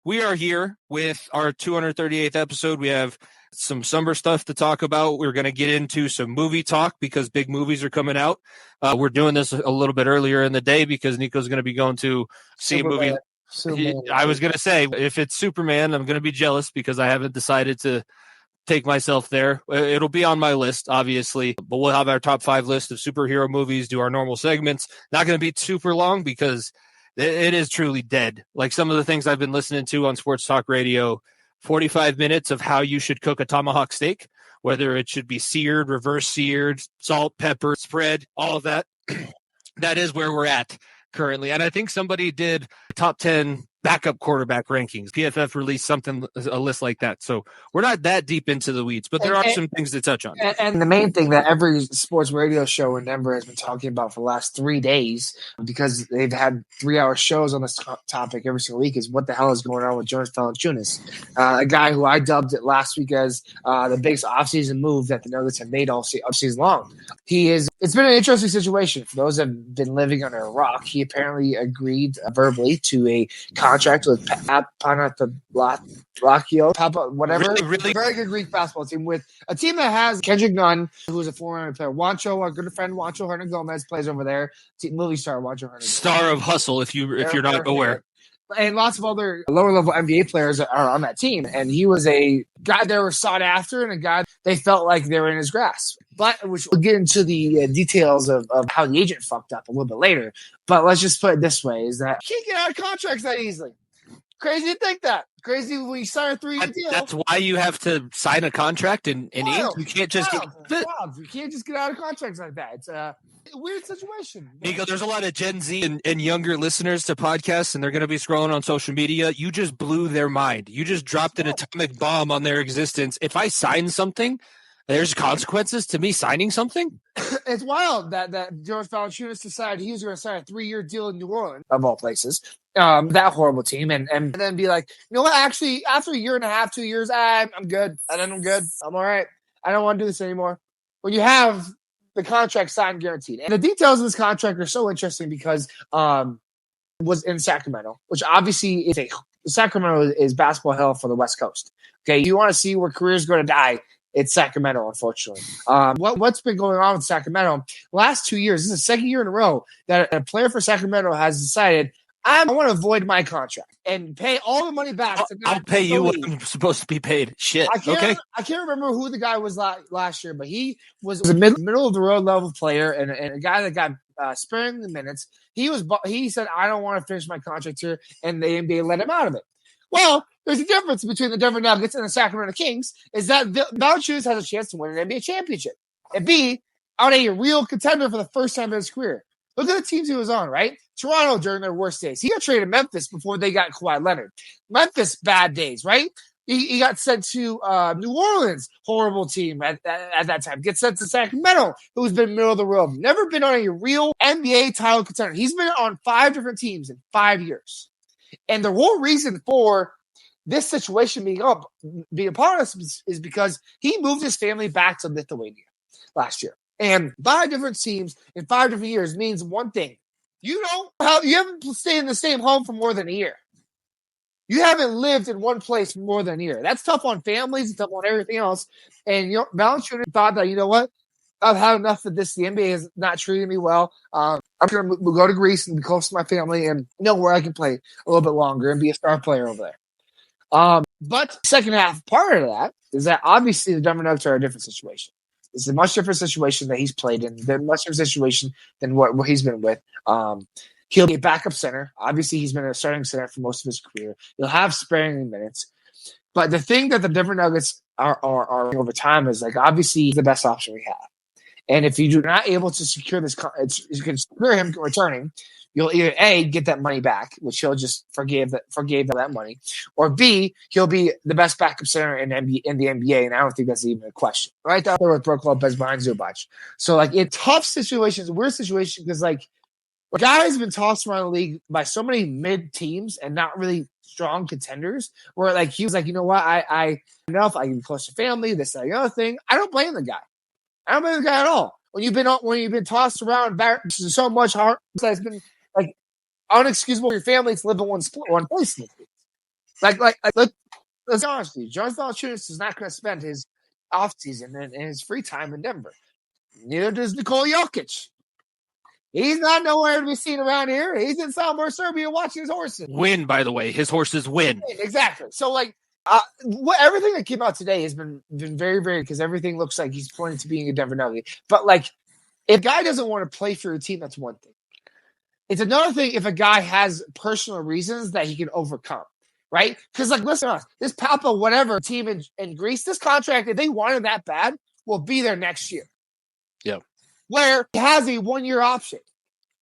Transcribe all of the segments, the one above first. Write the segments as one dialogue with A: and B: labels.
A: We are here with our 238th episode. We have some summer stuff to talk about. We're going to get into some movie talk because big movies are coming out. We're doing this a little bit earlier in the day because Nico's going to be going to see a movie. I was going to say, if it's Superman, I'm going to be jealous because I haven't decided to take myself there. It'll be on my list, obviously, but we'll have our top 5 list of superhero movies, do our normal segments. Not going to be super long because it is truly dead. Like some of the things I've been listening to on sports talk radio, 45 minutes of how you should cook a tomahawk steak, whether it should be seared, reverse seared, salt, pepper, spread, all of that. That is where we're at currently. And I think somebody did top 10 backup quarterback rankings. PFF released a list like that. So we're not that deep into the weeds, but there are some things to touch on.
B: And the main thing that every sports radio show in Denver has been talking about for the last 3 days, because they've had 3-hour shows on this topic every single week, is what the hell is going on with Jonas Valanciunas, a guy who I dubbed it last week as the biggest offseason move that the Nuggets have made all offseason long. It's been an interesting situation for those that have been living under a rock. He apparently agreed verbally to a contract with Panathinaikos, whatever.
A: Really?
B: Very good Greek basketball team with a team that has Kendrick Nunn, who's a former player. Juancho, our good friend Juancho Hernan-Gomez plays over there. Movie star Juancho Hernan-Gomez.
A: Star of Hustle, if you're not aware.
B: And lots of other lower-level NBA players are on that team. And he was a guy they were sought after and a guy they felt like they were in his grasp. But which we'll get into the details of how the agent fucked up a little bit later. But let's just put it this way, is that you can't get out of contracts that easily. Crazy to think that. Crazy when you sign a 3-year deal.
A: That's why you have to sign a contract in ink. You can't just
B: You can't just get out of contracts like that. It's a weird situation.
A: Nico, there's a lot of Gen Z and younger listeners to podcasts, and they're going to be scrolling on social media. You just blew their mind. You just dropped an atomic bomb on their existence. If I sign something, there's consequences to me signing something?
B: It's wild that Jonas Valanciunas decided he was going to sign a 3-year deal in New Orleans, of all places. That horrible team, and then be like, you know what? Actually, after a year and a half, 2 years, I'm good. I'm good. I'm all right. I don't want to do this anymore. When you have the contract signed, guaranteed, and the details of this contract are so interesting because was in Sacramento, which obviously is Sacramento is basketball hell for the West Coast. Okay, you want to see where careers go to die. It's Sacramento, unfortunately. What's been going on with Sacramento last 2 years? This is the second year in a row that a player for Sacramento has decided, I want to avoid my contract and pay all the money back.
A: I'll pay you what I'm supposed to be paid. Shit.
B: I can't remember who the guy was last year, but he was a middle of the road level player and a guy that got sparing the minutes. He said, I don't want to finish my contract here, and the NBA let him out of it. Well, there's a difference between the Denver Nuggets and the Sacramento Kings is that Valinciunas has a chance to win an NBA championship and be on a real contender for the first time in his career. Look at the teams he was on, right? Toronto during their worst days. He got traded to Memphis before they got Kawhi Leonard. Memphis, bad days, right? He got sent to New Orleans, horrible team at that time. Gets sent to Sacramento, who's been middle of the road. Never been on a real NBA title contender. He's been on 5 different teams in 5 years. And the whole reason for this situation being upon us is because he moved his family back to Lithuania last year. And 5 different teams in 5 different years means one thing. You haven't stayed in the same home for more than a year. You haven't lived in one place for more than a year. That's tough on families. It's tough on everything else. And Valinciunas thought that, you know what? I've had enough of this. The NBA is not treating me well. I'm going to go to Greece and be close to my family and know where I can play a little bit longer and be a star player over there. But second half part of that is that obviously the Denver Nuggets are a different situation. It's a much different situation that he's played in, a much different situation than what he's been with. He'll be a backup center. Obviously, he's been a starting center for most of his career. He'll have sparing minutes. But the thing that the Denver Nuggets are over time is, like, obviously the best option we have. And if you're not able to secure this, you can secure him returning, you'll either A, get that money back, which he'll just forgave that money, or B, he'll be the best backup center in the NBA, and I don't think that's even a question. Right there with Brook Lopez behind Zubac. So, like, in tough situations, weird situations, because, like, a guy has been tossed around the league by so many mid teams and not really strong contenders, where, like, he was like, you know what, I enough, I can be close to family, this, that, the other thing. I don't blame the guy. I don't blame the guy at all. When you've been tossed around so much hard, it's been like unexcusable for your family to live in one place. Let's be honest with you. Jonas Valanciunas is not going to spend his offseason and his free time in Denver. Neither does Nikola Jokic. He's not nowhere to be seen around here. He's in Salzburg, Serbia, watching his horses.
A: Win, by the way. His horses win.
B: Exactly. So, everything that came out today has been very, very, because everything looks like he's pointing to being a Denver Nugget. But, if a guy doesn't want to play for your team, that's one thing. It's another thing if a guy has personal reasons that he can overcome, right? Because, listen, this Papa whatever team in Greece, this contract, if they wanted that bad, will be there next year.
A: Yeah.
B: Where he has a 1-year option.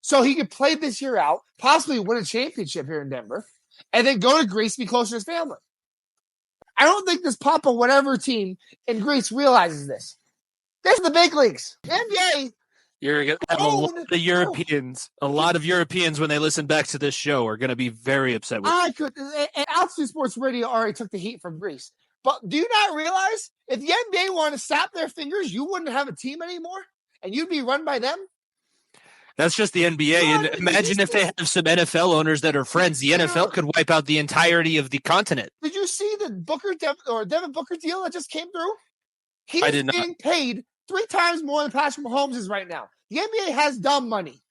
B: So he could play this year out, possibly win a championship here in Denver, and then go to Greece, be closer to his family. I don't think this Papa whatever team in Greece realizes this. This is the big leagues. The NBA.
A: You're going to have a lot of Europeans. A lot of Europeans, when they listen back to this show, are going to be very upset with you.
B: And Altitude Sports Radio already took the heat from Greece. But do you not realize if the NBA wanted to snap their fingers, you wouldn't have a team anymore? And you'd be run by them?
A: That's just the NBA. And imagine if they have some NFL owners that are friends. The NFL could wipe out the entirety of the continent.
B: Did you see the Devin Booker deal that just came through? He's getting paid 3 times more than Patrick Mahomes is right now. The NBA has dumb money.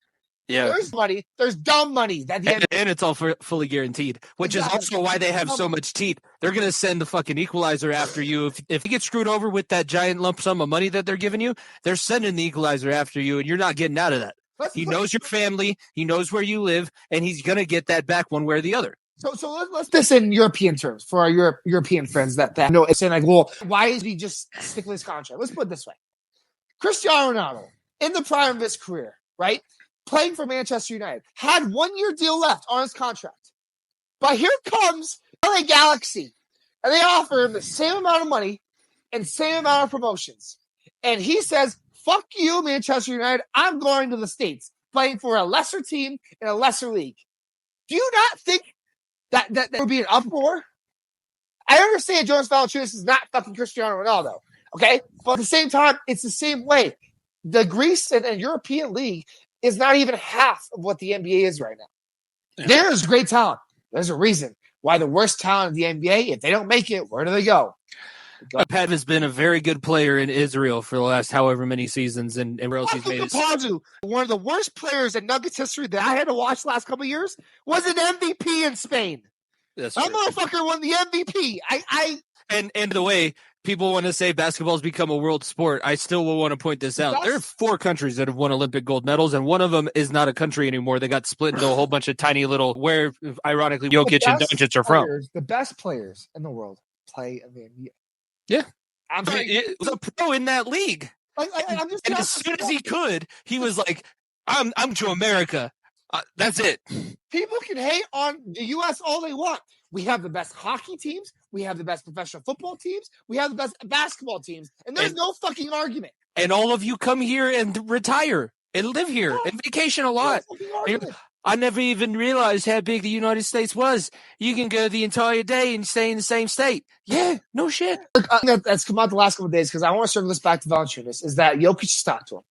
A: Yeah.
B: There's money. There's dumb money. And
A: it's all fully guaranteed, which is also why they have so much teeth. They're going to send the fucking equalizer after you. If you get screwed over with that giant lump sum of money that they're giving you, they're sending the equalizer after you, and you're not getting out of that. He knows your family. He knows where you live, and he's going to get that back one way or the other.
B: So let's this in European terms for our European friends that know it's saying well, why is he just sticking with his contract? Let's put it this way. Cristiano Ronaldo, in the prime of his career, right? Playing for Manchester United, had 1-year deal left on his contract. But here comes LA Galaxy, and they offer him the same amount of money and same amount of promotions. And he says, fuck you, Manchester United. I'm going to the States, playing for a lesser team in a lesser league. Do you not think that there would be an uproar? I understand Jonas Valanciunas is not fucking Cristiano Ronaldo, okay? But at the same time, it's the same way. The Greece and European league is not even half of what the NBA is right now. Yeah. There's great talent. There's a reason why the worst talent of the NBA, if they don't make it, where do they go?
A: Pat has been a very good player in Israel for the last however many seasons, and where else he's made it.
B: One of the worst players in Nuggets history that I had to watch the last couple of years was an MVP in Spain. That motherfucker won the MVP.
A: And the way people want to say basketball's become a world sport, I still will want to point this out. There are 4 countries that have won Olympic gold medals, and one of them is not a country anymore. They got split into a whole bunch of tiny little, where ironically Jokic and Doncic are from.
B: The best players in the world play in the NBA.
A: Yeah. He was a pro in that league. And as soon as he could, he was like, I'm to America. That's it.
B: People can hate on the U.S. all they want. We have the best hockey teams. We have the best professional football teams. We have the best basketball teams. And there's no fucking argument.
A: And all of you come here and retire and live here and vacation a lot. I never even realized how big the United States was. You can go the entire day and stay in the same state. Yeah, no shit.
B: That's come out the last couple of days because I want to circle this back to Valinciunas, is that Jokic has talked to him,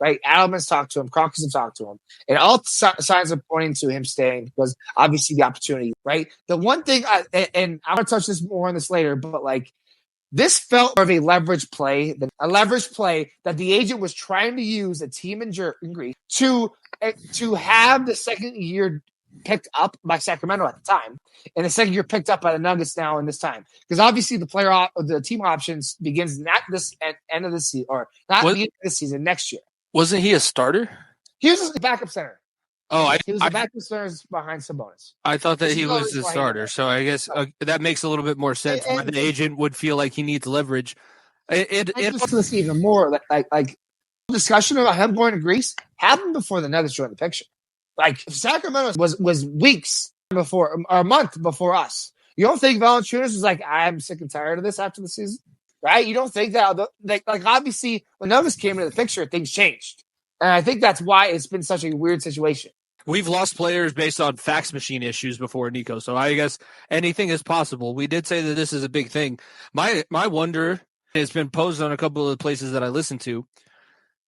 B: right? Adelman's talked to him. Kroenke's has talked to him. And all signs are pointing to him staying because obviously the opportunity, right? The one thing, and I'm going to touch this more on this later, but this felt more of a leverage play that the agent was trying to use a team in Greece to have the second year picked up by Sacramento at the time, and the second year picked up by the Nuggets now in this time. Because obviously the team options begins not this end of the season, or not the end of this season, next year.
A: Wasn't he a starter?
B: He was a backup center. He was the backup center behind Sabonis.
A: I thought that he was the starter, so I guess that makes a little bit more sense. Why the agent would feel like he needs leverage.
B: Just even more like discussion about him going to Greece happened before the Nuggets joined the picture. Sacramento was weeks before, or a month before us. You don't think Valanciunas was like, I'm sick and tired of this after the season, right? You don't think that obviously when Nuggets came into the picture, things changed. And I think that's why it's been such a weird situation.
A: We've lost players based on fax machine issues before, Nico. So I guess anything is possible. We did say that this is a big thing. My wonder has been posed on a couple of the places that I listen to.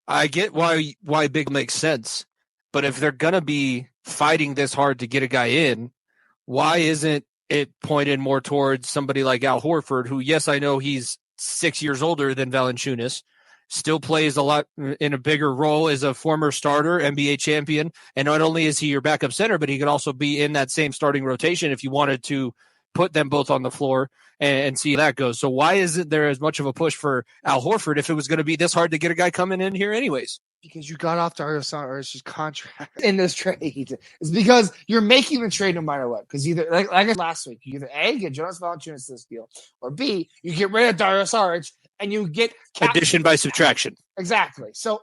A: I get why big makes sense. But if they're going to be fighting this hard to get a guy in, why isn't it pointed more towards somebody like Al Horford, who, yes, I know he's 6 years older than Valinciunas, still plays a lot in a bigger role as a former starter, NBA champion. And not only is he your backup center, but he could also be in that same starting rotation if you wanted to put them both on the floor and see how that goes. So why isn't there as much of a push for Al Horford if it was going to be this hard to get a guy coming in here anyways?
B: Because you got off Dario Saric's contract in this trade. It's because you're making the trade no matter what. Because either, like I said last week, you either A, get Jonas Valanciunas to this deal, or B, you get rid of Dario Saric and you get
A: addition by subtraction.
B: Exactly. So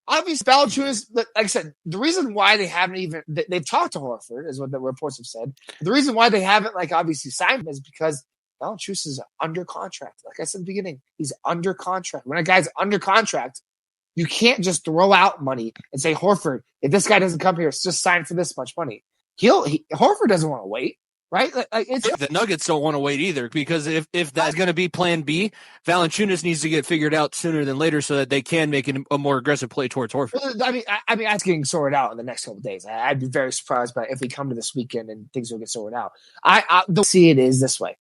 B: obviously Valanciunas, like I said, the reason why they haven't even they've talked to Horford is what the reports have said. The reason why they haven't obviously signed him is because Valanciunas is under contract. Like I said in the beginning, he's under contract. When a guy's under contract, you can't just throw out money and say, Horford, if this guy doesn't come here, it's just sign for this much money. Horford doesn't want to wait, right?
A: The Nuggets don't want to wait either, because if that's going to be plan B, Valanciunas needs to get figured out sooner than later so that they can make a more aggressive play towards Horford.
B: I mean, that's getting sorted out in the next couple of days. I'd be very surprised if we come to this weekend and things will get sorted out. I don't see it is this way.